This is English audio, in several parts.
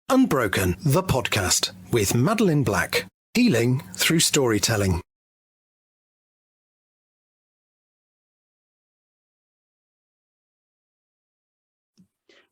Unbroken, the podcast with Madeline Black, healing through storytelling.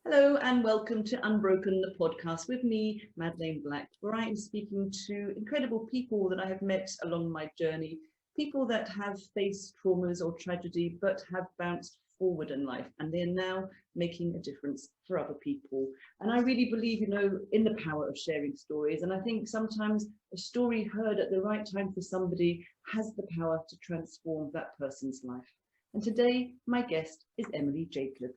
Hello and welcome to Unbroken, the podcast with me, Madeline Black, where I am speaking to incredible people that I have met along my journey, people that have faced traumas or tragedy but have bounced forward in life, and they're now making a difference for other people. And I really believe, in the power of sharing stories. And I think sometimes a story heard at the right time for somebody has the power to transform that person's life. And today, my guest is Emily Jacob.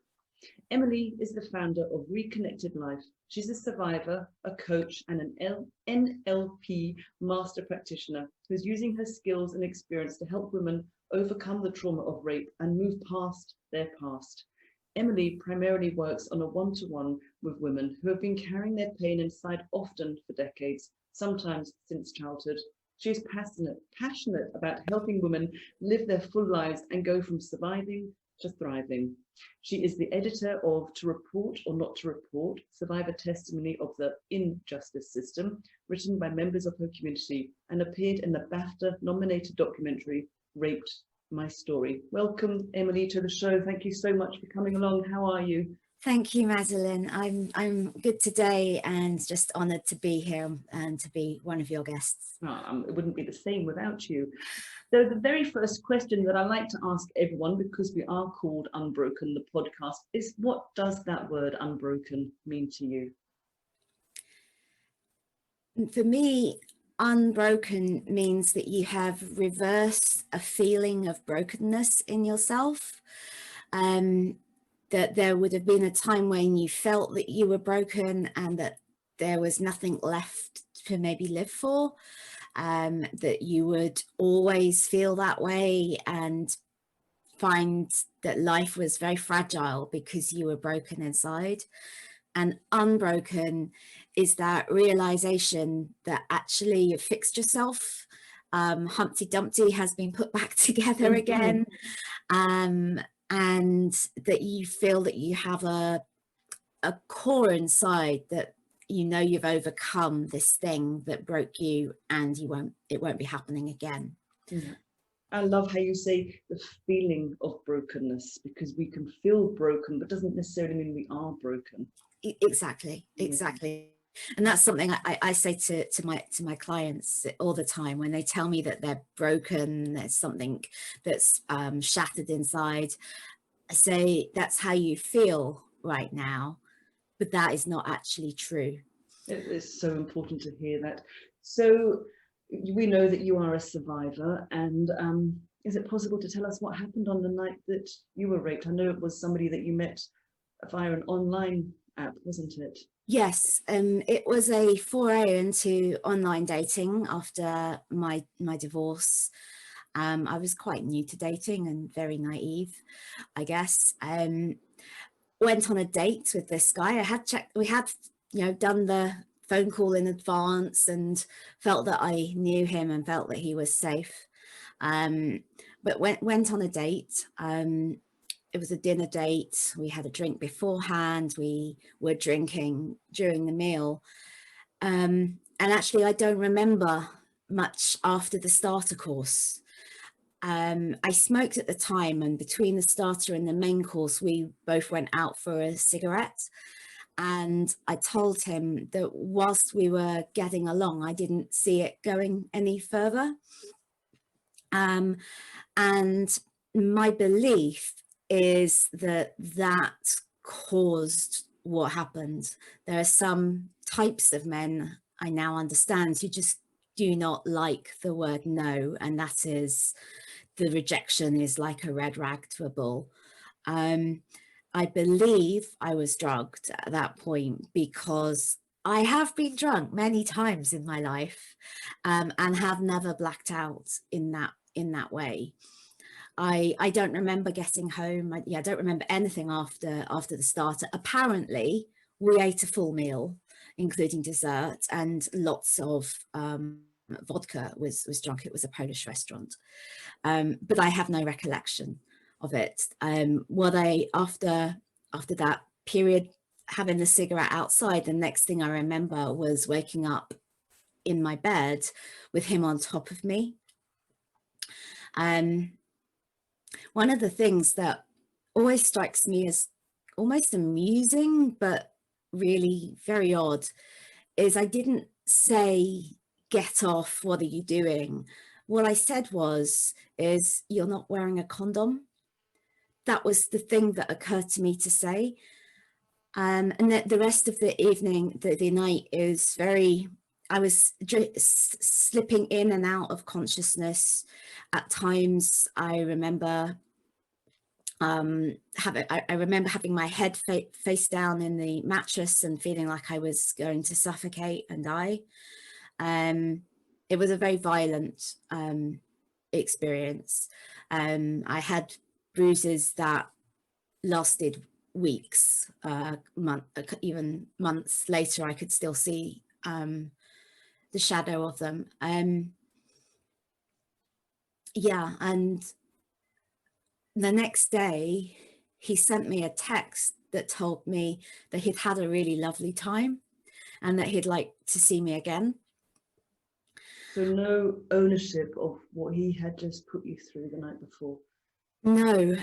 Emily is the founder of ReConnected Life. She's a survivor, a coach, and an NLP master practitioner who's using her skills and experience to help women overcome the trauma of rape and move past their past. Emily primarily works on a one-to-one with women who have been carrying their pain inside often for decades, sometimes since childhood. She is passionate about helping women live their full lives and go from surviving to thriving. She is the editor of To Report or Not to Report, Survivor Testimony of the Injustice System, written by members of her community, and appeared in the BAFTA-nominated documentary, Raped, My Story. Welcome, Emily, to the show. Thank you so much for coming along. How are you? Thank you, Madeline. I'm good today and just honoured to be here and to be one of your guests. It wouldn't be the same without you. So the very first question that I like to ask everyone, because we are called Unbroken, the podcast, is what does that word unbroken mean to you? For me, unbroken means that you have reversed a feeling of brokenness in yourself. That there would have been a time when you felt that you were broken and that there was nothing left to maybe live for, that you would always feel that way and find that life was very fragile because you were broken inside. And unbroken is that realization that actually you've fixed yourself. Humpty Dumpty has been put back together again. And that you feel that you have a core inside that you've overcome this thing that broke you and it won't be happening again. Mm-hmm. I love how you say the feeling of brokenness, because we can feel broken, but doesn't necessarily mean we are broken. Exactly. And that's something I say to my clients all the time when they tell me that they're broken, there's something that's shattered inside. I say, that's how you feel right now, but that is not actually true. It is so important to hear that. So we know that you are a survivor, and is it possible to tell us what happened on the night that you were raped? I know it was somebody that you met via an online app, wasn't it? Yes, it was a foray into online dating after my divorce. I was quite new to dating and very naive, I guess. Went on a date with this guy. We had done the phone call in advance and felt that I knew him and felt that he was safe. But went on a date. It was a dinner date. We had a drink beforehand. We were drinking during the meal. And actually, I don't remember much after the starter course. I smoked at the time, and between the starter and the main course, we both went out for a cigarette. And I told him that whilst we were getting along, I didn't see it going any further. And my belief is that caused what happened. There are some types of men I now understand who just do not like the word no, and that is, the rejection is like a red rag to a bull. I believe I was drugged at that point because I have been drunk many times in my life, and have never blacked out in that way. I don't remember getting home. I don't remember anything after the starter. Apparently, we ate a full meal, including dessert, and lots of vodka was drunk. It was a Polish restaurant, but I have no recollection of it. After that period having a cigarette outside. The next thing I remember was waking up in my bed with him on top of me. One of the things that always strikes me as almost amusing, but really very odd, is I didn't say, "Get off, what are you doing?" What I said is, "You're not wearing a condom." That was the thing that occurred to me to say. And the rest of the evening, the night is I was slipping in and out of consciousness. At times, I remember having my head face down in the mattress and feeling like I was going to suffocate and die. It was a very violent experience. I had bruises that lasted weeks, even months later. I could still see the shadow of them. Yeah, and the next day he sent me a text that told me that he'd had a really lovely time and that he'd like to see me again. So no ownership of what he had just put you through the night before? No,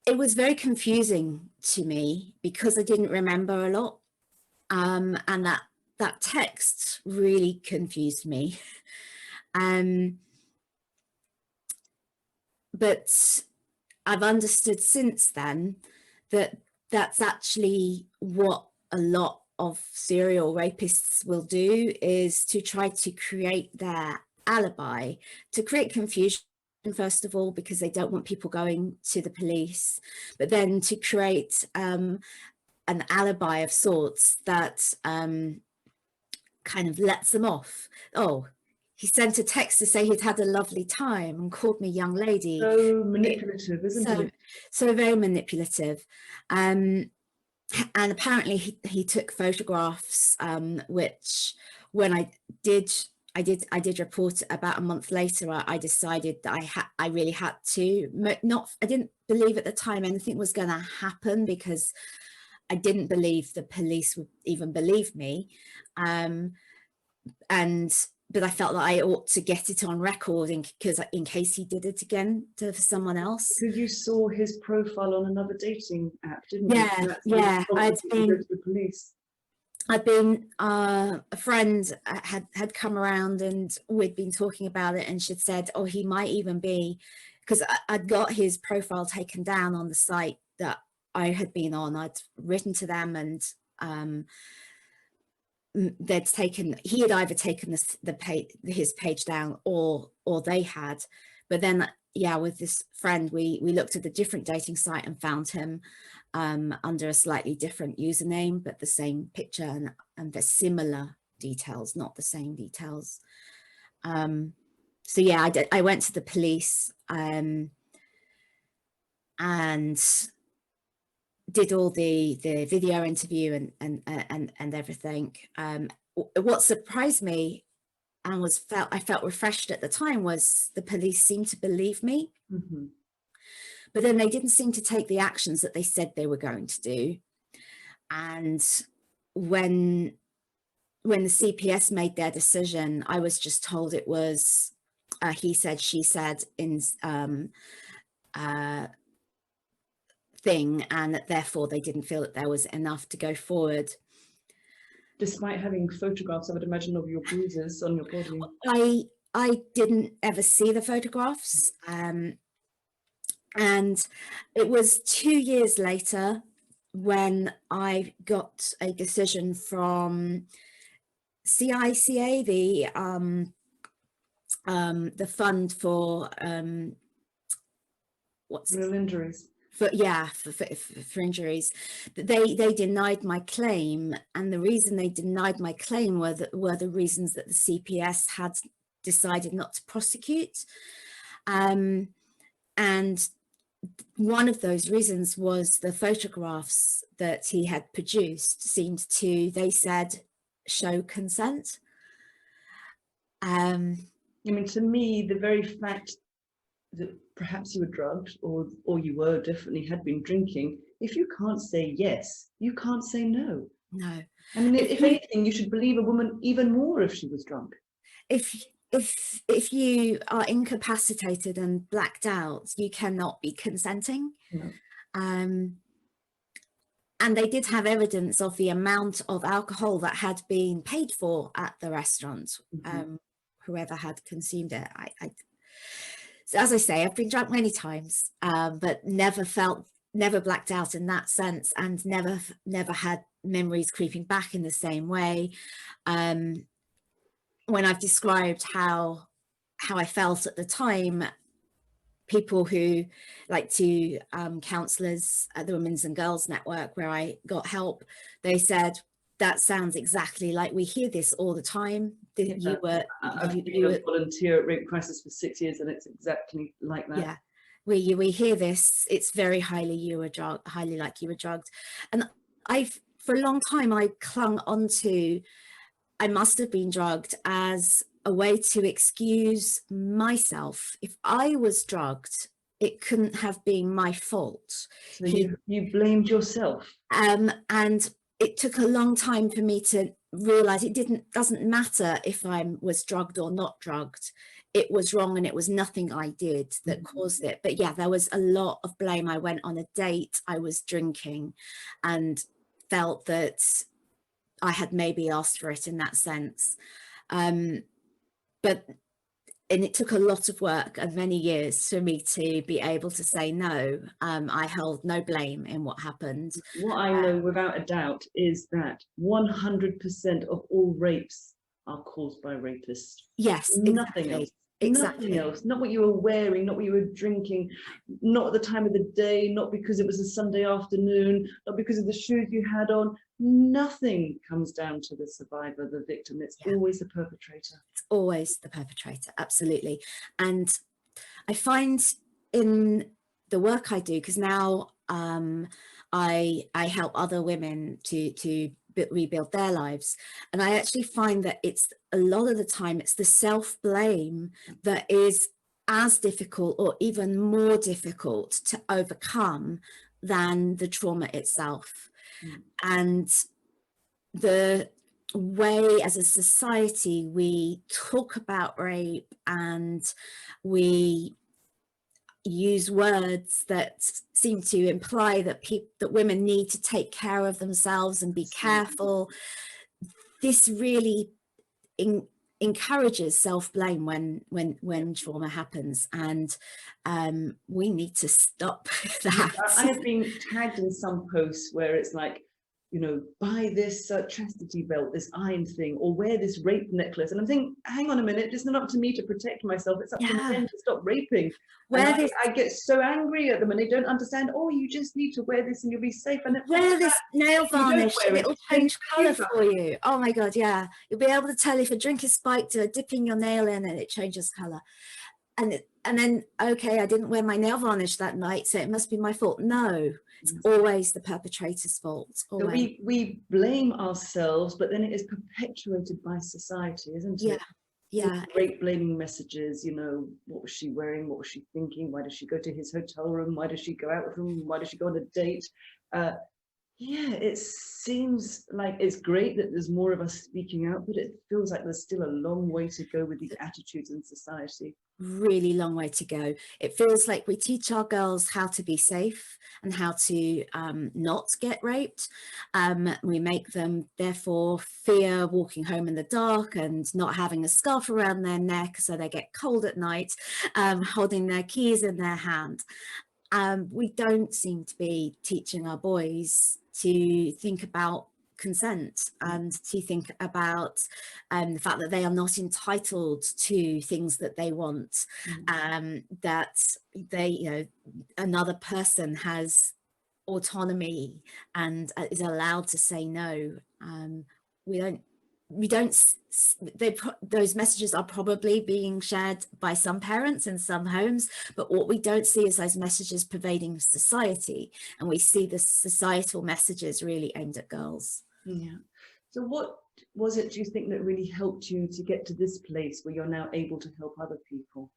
it was very confusing to me because I didn't remember a lot. And that text really confused me. But I've understood since then that that's actually what a lot of serial rapists will do, is to try to create their alibi, to create confusion, first of all, because they don't want people going to the police, but then to create an alibi of sorts that kind of lets them off. Oh, he sent a text to say he'd had a lovely time and called me young lady. So manipulative, isn't it? So very manipulative. And apparently he took photographs, which when I did report about a month later. I decided that I really had to I didn't believe at the time anything was going to happen, because I didn't believe the police would even believe me. But I felt that I ought to get it on record in case he did it again for someone else. Because you saw his profile on another dating app, didn't you? Yeah. A friend had come around and we'd been talking about it, and she'd said, oh, he might even be, because I'd got his profile taken down on the site that I had been on. I'd written to them, and he had either taken his page down or they had. But then, yeah, with this friend, we looked at a different dating site and found him under a slightly different username, but the same picture and the similar details, not the same details. So yeah, I went to the police and did all the video interview and everything. What surprised me and I felt refreshed at the time was the police seemed to believe me. Mm-hmm. But then they didn't seem to take the actions that they said they were going to do. And when the CPS made their decision, I was just told it was he said, she said in thing, and that therefore they didn't feel that there was enough to go forward. Despite having photographs, I would imagine, of your bruises on your body. I didn't ever see the photographs. And it was 2 years later when I got a decision from CICA, the fund for real injuries. For injuries. They denied my claim, and the reason they denied my claim were the reasons that the CPS had decided not to prosecute. And one of those reasons was the photographs that he had produced seemed to, they said, show consent. I mean, to me, the very fact that perhaps you were drugged or you were definitely had been drinking if you can't say yes, you can't say no. No. I mean, if anything, you should believe a woman even more if she was drunk. If you are incapacitated and blacked out, you cannot be consenting. No. And they did have evidence of the amount of alcohol that had been paid for at the restaurant. Whoever had consumed it. So as I say, I've been drunk many times, but never blacked out in that sense, and never had memories creeping back in the same way. When I've described how I felt at the time, people who like to counsellors at the Women's and Girls Network where I got help, they said, that sounds exactly like we hear this all the time. I've been a volunteer at Rape Crisis for 6 years, and it's exactly like that. Yeah, we hear this. It's very highly like you were drugged. And for a long time I clung onto, I must have been drugged, as a way to excuse myself. If I was drugged, it couldn't have been my fault. So you blamed yourself. And it took a long time for me to realize doesn't matter if I was drugged or not drugged. It was wrong, and it was nothing I did that caused it. But yeah, there was a lot of blame. I went on a date, I was drinking, and felt that I had maybe asked for it in that sense. And it took a lot of work and many years for me to be able to say no. I held no blame in what happened. What I know without a doubt is that 100% of all rapes are caused by rapists. Yes, nothing exactly. else. Exactly. Nothing else. Not what you were wearing, not what you were drinking, not at the time of the day, not because it was a Sunday afternoon, not because of the shoes you had on. Nothing comes down to the survivor, the victim. It's always the perpetrator. It's always the perpetrator, absolutely. And I find in the work I do, because now I help other women to rebuild their lives, and I actually find that it's a lot of the time it's the self-blame that is as difficult or even more difficult to overcome than the trauma itself. And the way as a society we talk about rape, and we use words that seem to imply that women need to take care of themselves and be careful. This really encourages self-blame when trauma happens, and we need to stop that. I have been tagged in some posts where it's like, you know, buy this chastity belt, this iron thing, or wear this rape necklace. And I'm thinking, hang on a minute, it's not up to me to protect myself. It's up to men to stop raping. I get so angry at them, and they don't understand. Oh, you just need to wear this and you'll be safe. And wear this nail varnish, and it'll change colour for you. Oh my God, yeah. You'll be able to tell if a drink is spiked or dipping your nail in and it changes colour. And then, okay, I didn't wear my nail varnish that night, so it must be my fault. No, it's always the perpetrator's fault. So we blame ourselves, but then it is perpetuated by society, isn't it? Yeah. Great blaming messages, you know, what was she wearing? What was she thinking? Why did she go to his hotel room? Why did she go out with him? Why did she go on a date? Yeah, it seems like it's great that there's more of us speaking out, but it feels like there's still a long way to go with these attitudes in society. Really long way to go. It feels like we teach our girls how to be safe and how to not get raped. We make them therefore fear walking home in the dark and not having a scarf around their neck so they get cold at night, holding their keys in their hand. We don't seem to be teaching our boys to think about consent and to think about the fact that they are not entitled to things that they want, that they, you know, another person has autonomy and is allowed to say no. Those messages are probably being shared by some parents in some homes, but what we don't see is those messages pervading society, and we see the societal messages really aimed at girls. Yeah. So what was it, do you think, that really helped you to get to this place where you're now able to help other people?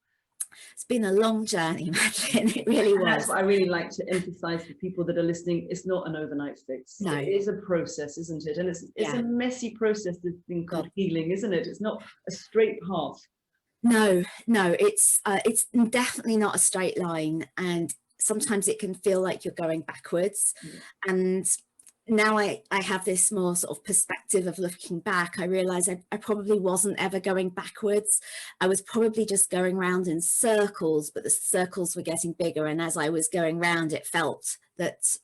It's been a long journey, Madeline. It really And was. that's what I really like to emphasize for people that are listening. It's not an overnight fix. No. It is a process, isn't it? And it's Yeah. a messy process, this thing called healing, isn't it? It's not a straight path. No, it's definitely not a straight line, and sometimes it can feel like you're going backwards. And now I have this more sort of perspective of looking back. I realize I probably wasn't ever going backwards. I was probably just going round in circles, but the circles were getting bigger, and as I was going round, it felt that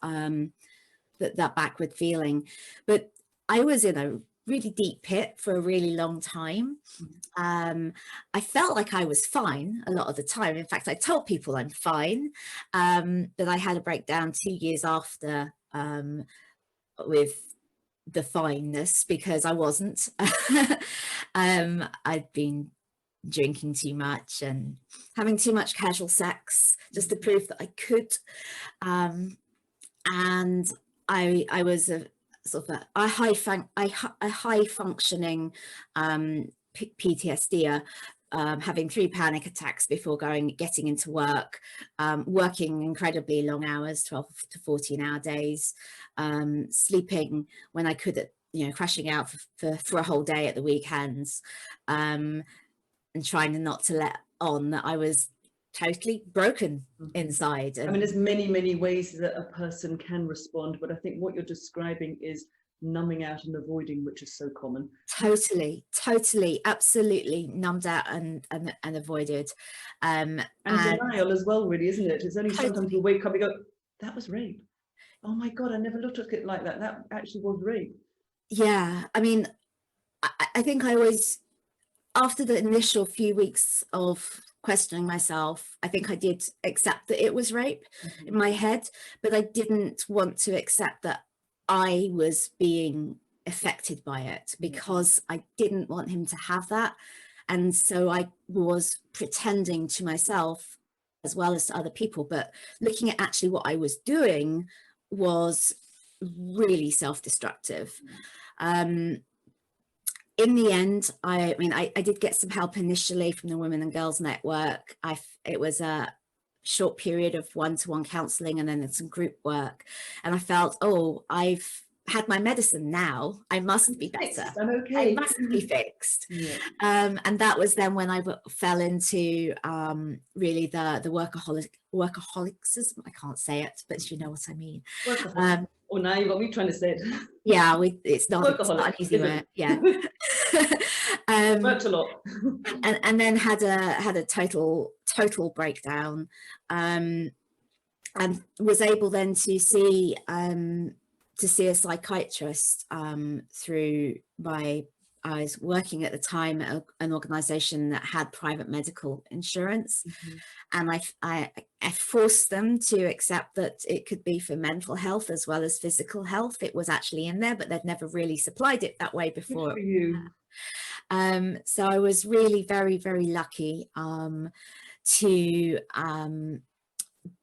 that backward feeling. But I was in a really deep pit for a really long time. I felt like I was fine a lot of the time. In fact, I told people I'm fine, but I had a breakdown 2 years after with the fineness, because I wasn't. I'd been drinking too much and having too much casual sex just to prove that I could. And I was a sort of a high functioning PTSD, having 3 panic attacks before getting into work, working incredibly long hours, 12 to 14-hour days, sleeping when I could, crashing out for a whole day at the weekends, and trying not to let on that I was totally broken inside. I mean, there's many ways that a person can respond, but I think what you're describing is numbing out and avoiding, which is so common. Totally, absolutely numbed out and avoided. And denial as well, really, isn't it? It's only sometimes we wake up and go, that was rape. Oh my God, I never looked at it like that. That actually was rape. Yeah, I mean, I think I was, after the initial few weeks of questioning myself, I think I did accept that it was rape in my head, but I didn't want to accept that I was being affected by it, because I didn't want him to have that. And so I was pretending to myself as well as to other people, but looking at actually what I was doing was really self-destructive. In the end, I did get some help initially from the Women and Girls Network. It was a short period of one-to-one counselling, and then some group work. And I felt, oh, I've had my medicine now. I must be better. I'm okay. I must be fixed. Yeah. And that was then when I fell into really the workaholicism. I can't say it, but you know what I mean. Oh, now you've got me trying to say it. Yeah, it's not an easy word. Yeah. Worked a lot. and then had a total breakdown, and was able then to see a psychiatrist through I was working at the time at an organization that had private medical insurance, and I forced them to accept that it could be for mental health as well as physical health. It was actually in there, but they'd never really supplied it that way before. Good for you. So I was really very, very lucky to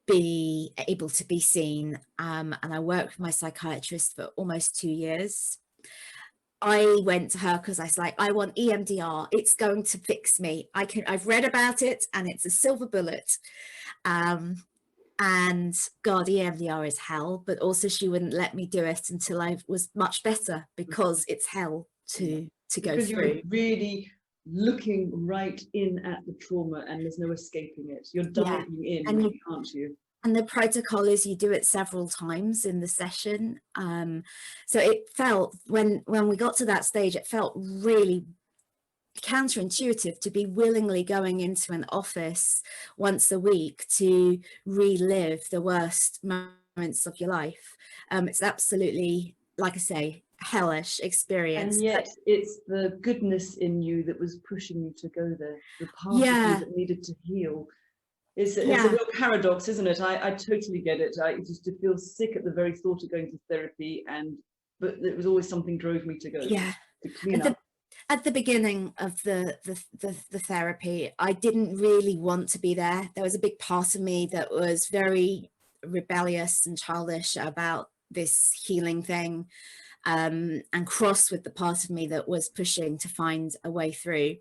be able to be seen, and I worked with my psychiatrist for almost 2 years. I went to her because I was like, I want EMDR. It's going to fix me. I've read about it, and it's a silver bullet. And God, EMDR is hell. But also, she wouldn't let me do it until I was much better, because it's hell to go because through. You're really looking right in at the trauma, and there's no escaping it. You're diving in, aren't you? And the protocol is you do it several times in the session. So it felt, when we got to that stage, it felt really counterintuitive to be willingly going into an office once a week to relive the worst moments of your life. It's absolutely, like I say, hellish experience. And yet it's the goodness in you that was pushing you to go there, the part of you that needed to heal. It's a real paradox, isn't it? I totally get it. I used to feel sick at the very thought of going to therapy, but it was always something drove me to go. Yeah. To clean up. At the beginning of the therapy, I didn't really want to be there. There was a big part of me that was very rebellious and childish about this healing thing, and cross with the part of me that was pushing to find a way through.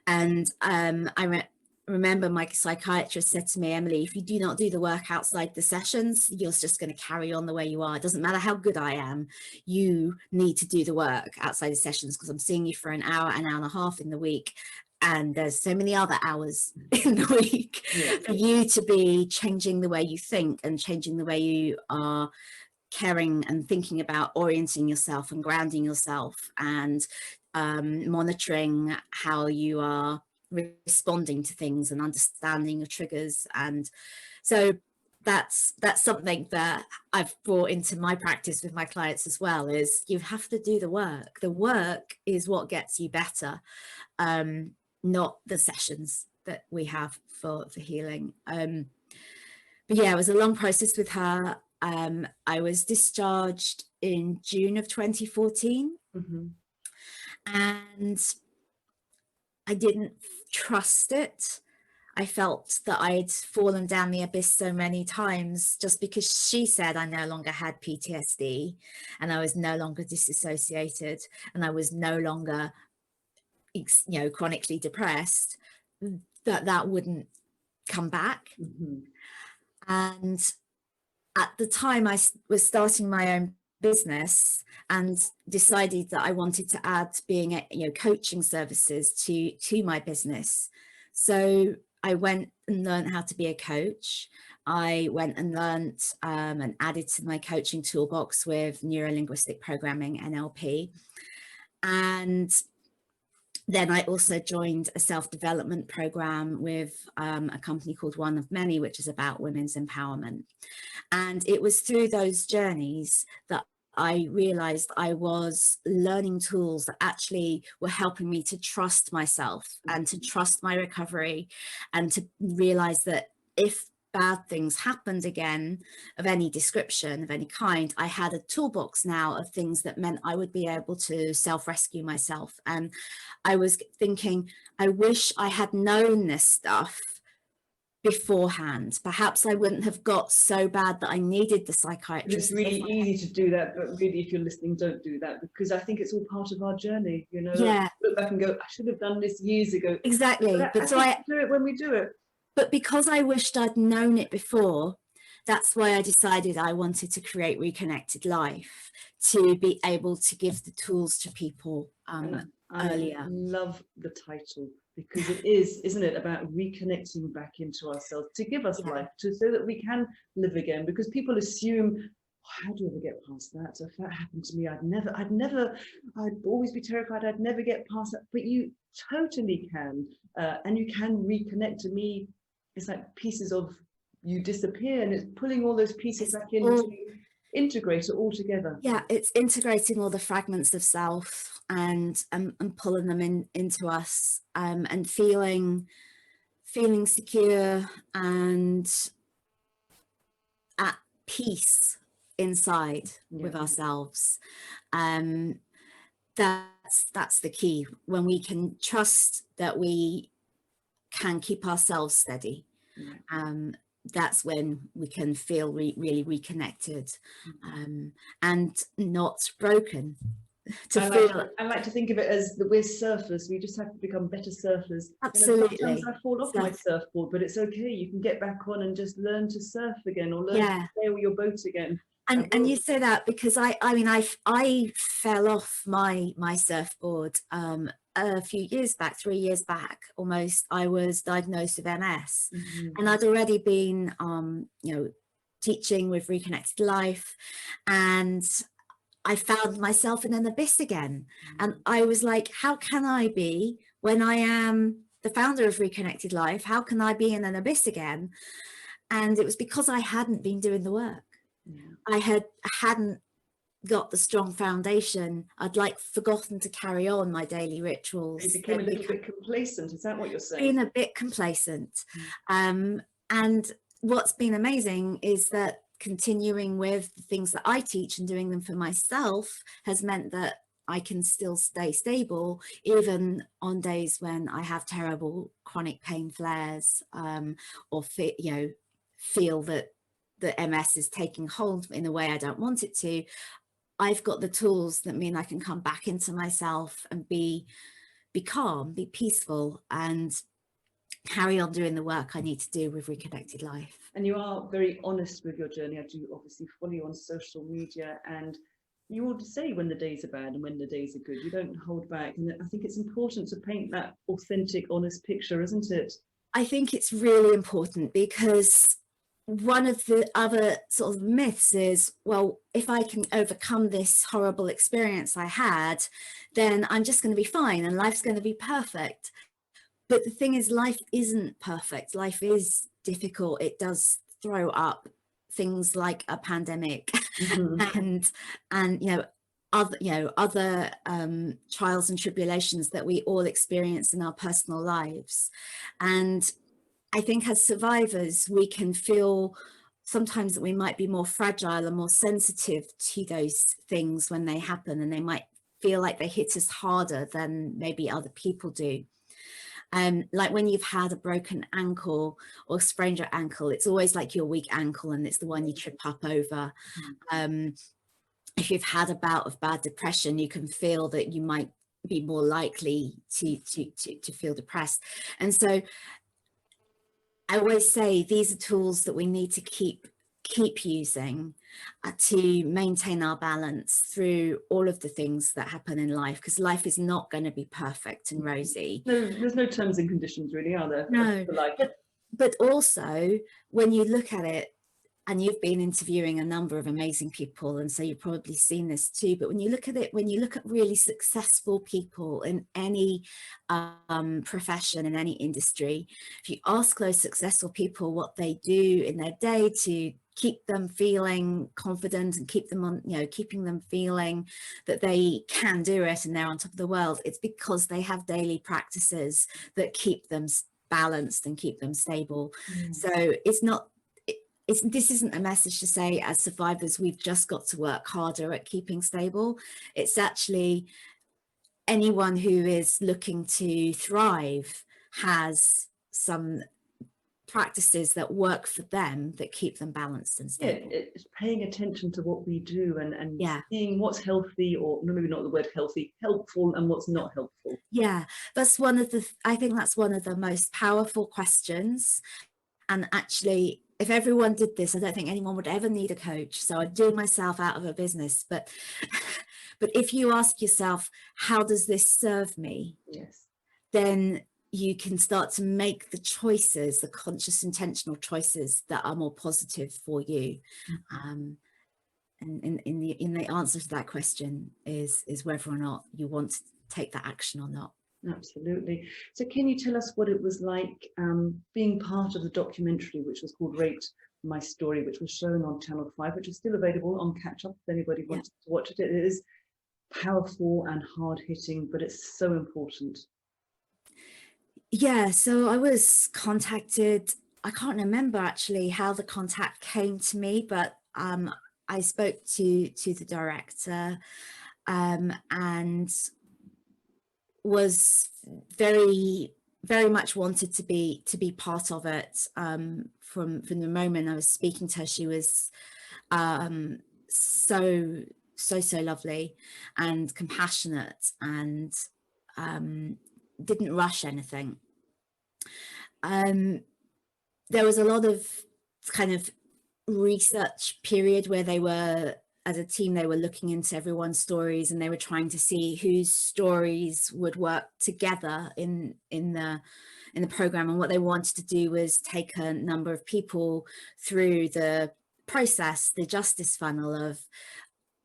And I remember my psychiatrist said to me, Emily, if you do not do the work outside the sessions, you're just going to carry on the way you are. It doesn't matter how good I am. You need to do the work outside the sessions, because I'm seeing you for an hour and a half in the week. And there's so many other hours in the week for you to be changing the way you think and changing the way you are caring and thinking about orienting yourself and grounding yourself and monitoring how you are responding to things and understanding your triggers. And so that's something that I've brought into my practice with my clients as well, is you have to do the work. The work is what gets you better, not the sessions that we have for healing. But yeah, it was a long process with her. I was discharged in June of 2014. And I didn't trust it. I felt that I'd fallen down the abyss so many times just because she said I no longer had PTSD and I was no longer disassociated and I was no longer, chronically depressed, that wouldn't come back. And at the time I was starting my own business and decided that I wanted to add being coaching services to my business. So I went and learned how to be a coach. I went and learned and added to my coaching toolbox with neuro-linguistic programming, NLP. And then I also joined a self-development program with a company called One of Many, which is about women's empowerment. And it was through those journeys that I realized I was learning tools that actually were helping me to trust myself and to trust my recovery, and to realize that if bad things happened again of any description, of any kind, I had a toolbox now of things that meant I would be able to self-rescue myself. And I was thinking, I wish I had known this stuff beforehand. Perhaps I wouldn't have got so bad that I needed the psychiatrist. It's really easy to do that, but really, if you're listening, don't do that, because I think it's all part of our journey. Yeah. Look back and go, I should have done this years ago. Exactly. But I do it when we do it. But because I wished I'd known it before, that's why I decided I wanted to create ReConnected Life, to be able to give the tools to people earlier. I love the title, because it is, isn't it, about reconnecting back into ourselves to give us life, so that we can live again. Because people assume, how do I ever get past that? So if that happened to me, I'd always be terrified, I'd never get past that. But you totally can, and you can reconnect. To me, it's like pieces of you disappear, and it's pulling all those pieces back in to integrate it all together. Yeah, it's integrating all the fragments of self and pulling them into us, and feeling secure and at peace inside with ourselves. That's the key. When we can trust that we can keep ourselves steady, that's when we can feel really reconnected, and not broken. I like to think of it as that we're surfers. We just have to become better surfers. Absolutely. Sometimes I fall off my surfboard, but it's okay. You can get back on and just learn to surf again, or learn to sail your boat again. And you say that because I fell off my surfboard a few years back, 3 years back almost. I was diagnosed with MS, and I'd already been teaching with ReConnected Life, and I found myself in an abyss again. And I was like, how can I be, when I am the founder of ReConnected Life, how can I be in an abyss again? And it was because I hadn't been doing the work. I hadn't got the strong foundation. I'd forgotten to carry on my daily rituals. You became a little bit complacent. Is that what you're saying? Being a bit complacent. And what's been amazing is that continuing with the things that I teach and doing them for myself has meant that I can still stay stable, even on days when I have terrible chronic pain flares, or feel that the MS is taking hold in a way I don't want it to. I've got the tools that mean I can come back into myself and be calm, be peaceful, and carry on doing the work I need to do with ReConnected Life. And you are very honest with your journey. I do obviously follow you on social media, and you will say when the days are bad and when the days are good. You don't hold back. And I think it's important to paint that authentic, honest picture, isn't it? I think it's really important, because one of the other sort of myths is, well, if I can overcome this horrible experience I had, then I'm just going to be fine and life's going to be perfect. But the thing is, life isn't perfect. Life is difficult. It does throw up things like a pandemic and other trials and tribulations that we all experience in our personal lives. And I think as survivors, we can feel sometimes that we might be more fragile and more sensitive to those things when they happen, and they might feel like they hit us harder than maybe other people do. Like when you've had a broken ankle or sprained your ankle, it's always like your weak ankle and it's the one you trip up over. If you've had a bout of bad depression, you can feel that you might be more likely to feel depressed. And so I always say these are tools that we need to keep using to maintain our balance through all of the things that happen in life, because life is not going to be perfect and rosy. No, there's no terms and conditions really, are there? No, but also when you look at it, and you've been interviewing a number of amazing people, and so you've probably seen this too, but when you look at it, when you look at really successful people in any profession, in any industry, if you ask those successful people what they do in their day to keep them feeling confident and keep them on, keeping them feeling that they can do it and they're on top of the world, it's because they have daily practices that keep them balanced and keep them stable. So it's not, this isn't a message to say as survivors we've just got to work harder at keeping stable. It's actually anyone who is looking to thrive has some practices that work for them that keep them balanced and stable. Yeah, it's paying attention to what we do and seeing what's healthy, or maybe not the word healthy, helpful, and what's not helpful. Yeah, that's one of the, I think that's one of the most powerful questions. And actually, if everyone did this, I don't think anyone would ever need a coach. So I'd do myself out of a business. But if you ask yourself, how does this serve me? Yes. Then you can start to make the choices, the conscious, intentional choices that are more positive for you. And in the answer to that question is whether or not you want to take that action or not. Absolutely. So can you tell us what it was like being part of the documentary, which was called Rate My Story, which was shown on Channel 5, which is still available on Catch Up if anybody wants to watch it. It is powerful and hard-hitting, but it's so important. Yeah, so I was contacted. I can't remember actually how the contact came to me, but I spoke to the director and was very much wanted to be part of it. From the moment I was speaking to her, she was so lovely and compassionate, and didn't rush anything. There was a lot of kind of research period where they were, as a team, they were looking into everyone's stories, and they were trying to see whose stories would work together in the program. And what they wanted to do was take a number of people through the process, the justice funnel of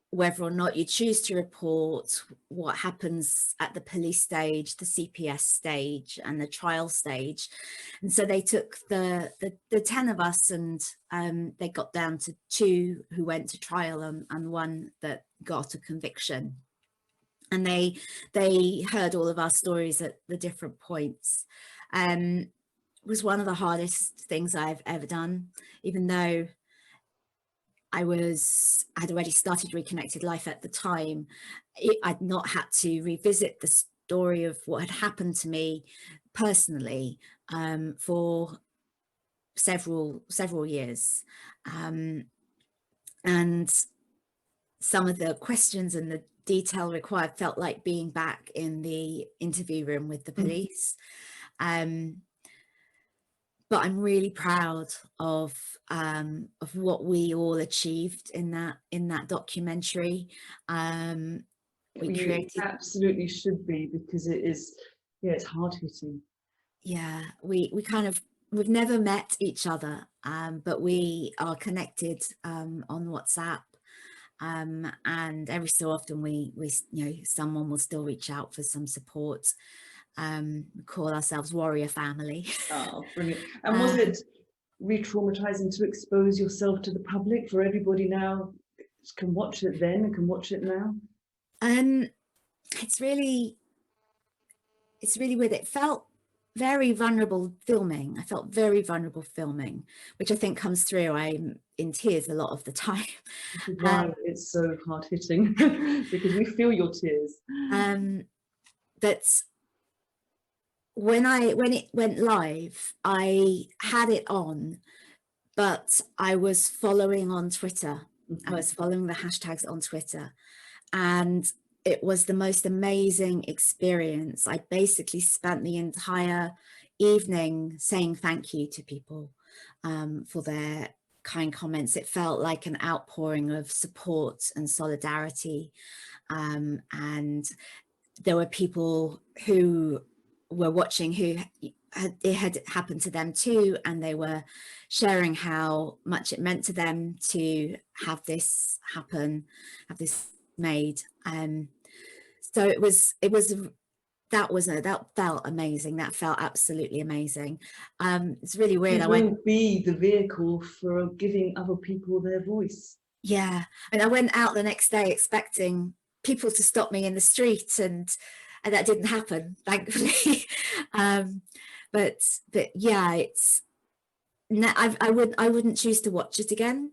whether or not you choose to report, what happens at the police stage, the CPS stage, and the trial stage. And so they took the 10 of us, and they got down to 2 who went to trial and 1 that got a conviction. And they heard all of our stories at the different points. It was one of the hardest things I've ever done, even though I'd already started ReConnected Life at the time. I'd not had to revisit the story of what had happened to me personally for several years. And some of the questions and the detail required felt like being back in the interview room with the police. but I'm really proud of what we all achieved in that documentary. We You created, absolutely should be, because it is, yeah, it's hard hitting. yeah, we we've never met each other, but we are connected on WhatsApp. And every so often we someone will still reach out for some support. We call ourselves Warrior Family. Oh, brilliant. And was it re-traumatizing to expose yourself to the public, for everybody now can watch it then and can watch it now? It's really weird. It felt very vulnerable filming. I felt very vulnerable filming, which I think comes through. I'm in tears a lot of the time. This is why it's so hard hitting, because we feel your tears. But when it went live, I had it on, but I was following on Twitter. I was following the hashtags on Twitter, and it was the most amazing experience. I basically spent the entire evening saying thank you to people for their kind comments. It felt like an outpouring of support and solidarity. And there were people who were watching who it had happened to them too, and they were sharing how much it meant to them to have this happen, have this made. So that felt amazing. That felt absolutely amazing. It's really weird. You will be the vehicle for giving other people their voice. Yeah, and I went out the next day expecting people to stop me in the street, and that didn't happen, thankfully. But yeah, it's I wouldn't choose to watch it again.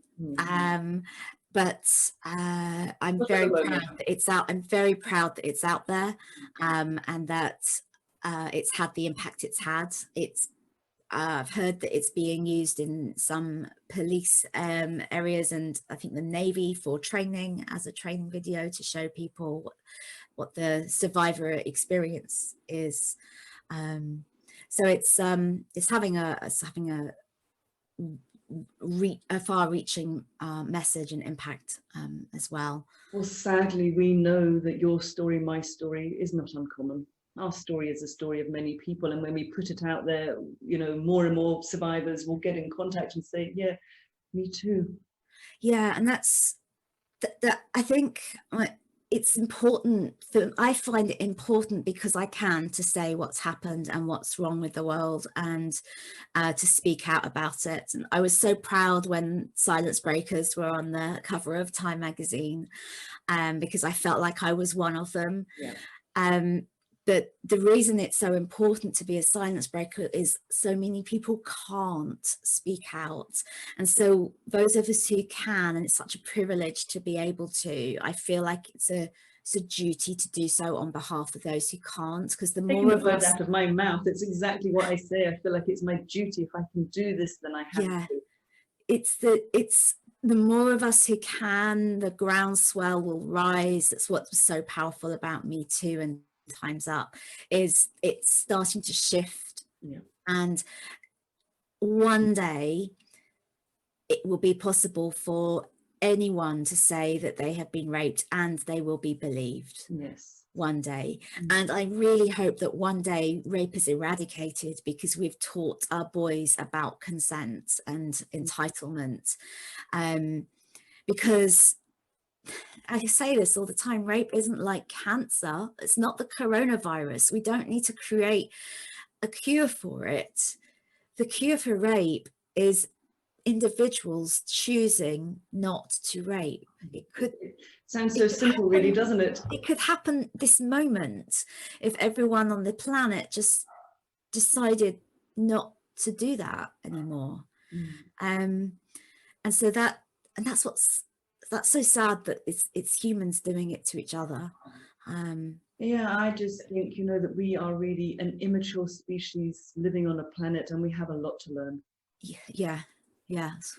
But I'm very proud that it's out. I'm very proud that it's out there, and that it's had the impact it's had. I've heard that it's being used in some police areas, and I think the Navy, for training, as a training video to show people what the survivor experience is. So it's having a far-reaching message and impact as well. Well, sadly, we know that your story, my story, is not uncommon. Our story is a story of many people, and when we put it out there, you know, more and more survivors will get in contact and say, yeah, me too. Yeah, and that's that I think it's important I find it important, because I can, to say what's happened and what's wrong with the world, and to speak out about it. And I was so proud when Silence Breakers were on the cover of Time magazine, because I felt like I was one of them. Yeah. But the reason it's so important to be a silence breaker is so many people can't speak out. And so those of us who can, and it's such a privilege to be able to, I feel like it's a duty to do so on behalf of those who can't, because the more of us... out of my mouth, it's exactly what I say. I feel like it's my duty. If I can do this, then I have to. It's the more of us who can, the groundswell will rise. That's what's so powerful about Me Too and Time's Up, is it's starting to shift. Yeah. And one day it will be possible for anyone to say that they have been raped, and they will be believed. Yes. One day. And I really hope that one day rape is eradicated, because we've taught our boys about consent and entitlement. Because I say this all the time, rape isn't like cancer. It's not the coronavirus. We don't need to create a cure for it. The cure for rape is individuals choosing not to rape. Sounds so simple, really, doesn't it? It could happen this moment if everyone on the planet just decided not to do that anymore. And so that's so sad, that it's humans doing it to each other. Yeah, I just think, you know, that we are really an immature species living on a planet, and we have a lot to learn. Yeah. Yes.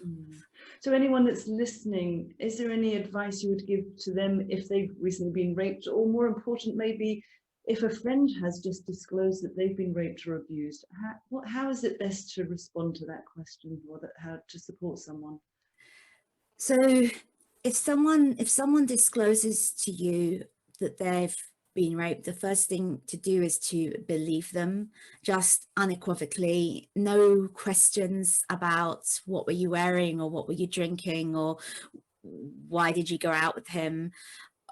So anyone that's listening, is there any advice you would give to them if they've recently been raped, or more important, maybe if a friend has just disclosed that they've been raped or abused, how is it best to respond to that question, or how to support someone? So if someone discloses to you that they've been raped, the first thing to do is to believe them, just unequivocally. No questions about what were you wearing, or what were you drinking, or why did you go out with him,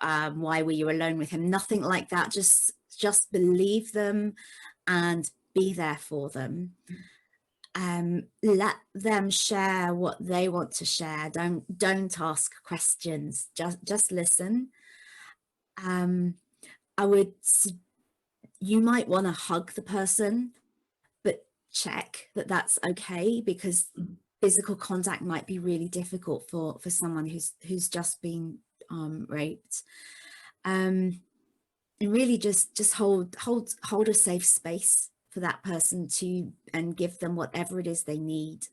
why were you alone with him, nothing like that. Just believe them and be there for them. Let them share what they want to share. Don't ask questions, just listen. You might want to hug the person, but check that that's okay, because physical contact might be really difficult for someone who's just been raped. And really just hold a safe space for that person and give them whatever it is they need.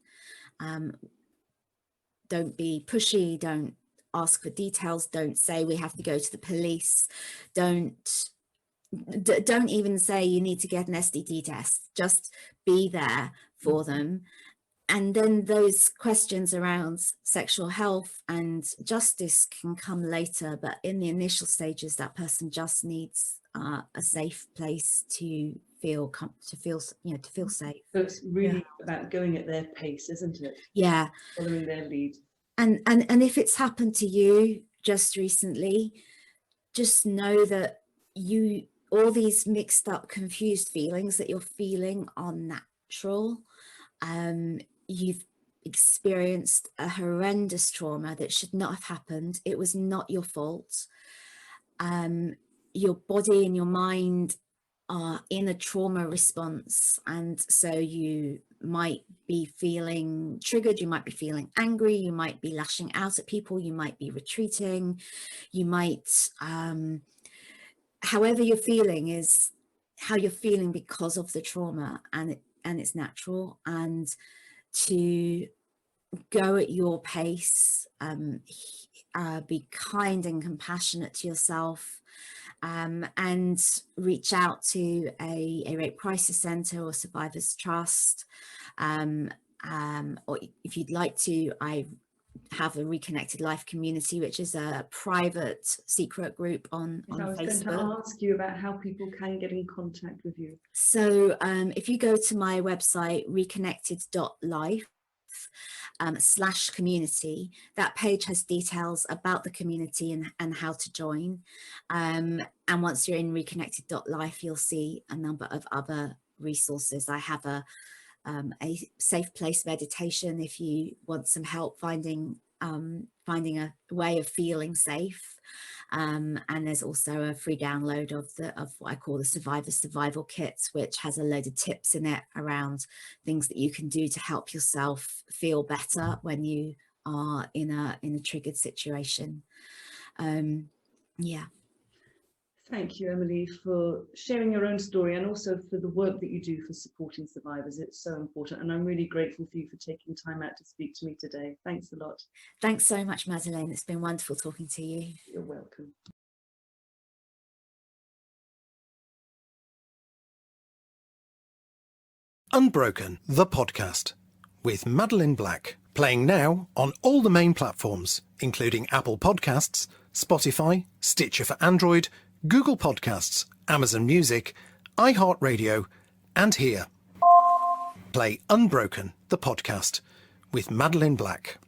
Don't be pushy, don't ask for details, don't say we have to go to the police, don't even say you need to get an STD test. Just be there for them. And then those questions around sexual health and justice can come later, but in the initial stages, that person just needs a safe place to feel safe. So it's really about going at their pace, isn't it? Yeah, following their lead. And if it's happened to you just recently, just know that all these mixed up, confused feelings that you're feeling are natural. You've experienced a horrendous trauma that should not have happened. It was not your fault. Your body and your mind are in a trauma response, and so you might be feeling triggered, you might be feeling angry, you might be lashing out at people, you might be retreating, you might however you're feeling is how you're feeling because of the trauma, and it's natural. And to go at your pace, be kind and compassionate to yourself, and reach out to a rape crisis centre or survivors trust, or if you'd like to, I have a ReConnected Life community, which is a private secret group on Facebook. I was going to ask you about how people can get in contact with you. So if you go to my website, reconnected.life, /community, that page has details about the community and how to join. And once you're in reconnected.life, you'll see a number of other resources. I have a safe place meditation if you want some help finding a way of feeling safe. And there's also a free download of what I call the Survival Kit, which has a load of tips in it around things that you can do to help yourself feel better when you are in a triggered situation. Yeah. Thank you, Emily, for sharing your own story and also for the work that you do for supporting survivors. It's so important, and I'm really grateful for you for taking time out to speak to me today. Thanks a lot. Thanks so much, Madeleine. It's been wonderful talking to you. You're welcome. Unbroken, the podcast, with Madeleine Black, playing now on all the main platforms, including Apple Podcasts, Spotify, Stitcher for Android, Google Podcasts, Amazon Music, iHeartRadio, and here. Play Unbroken, the podcast, with Madeleine Black.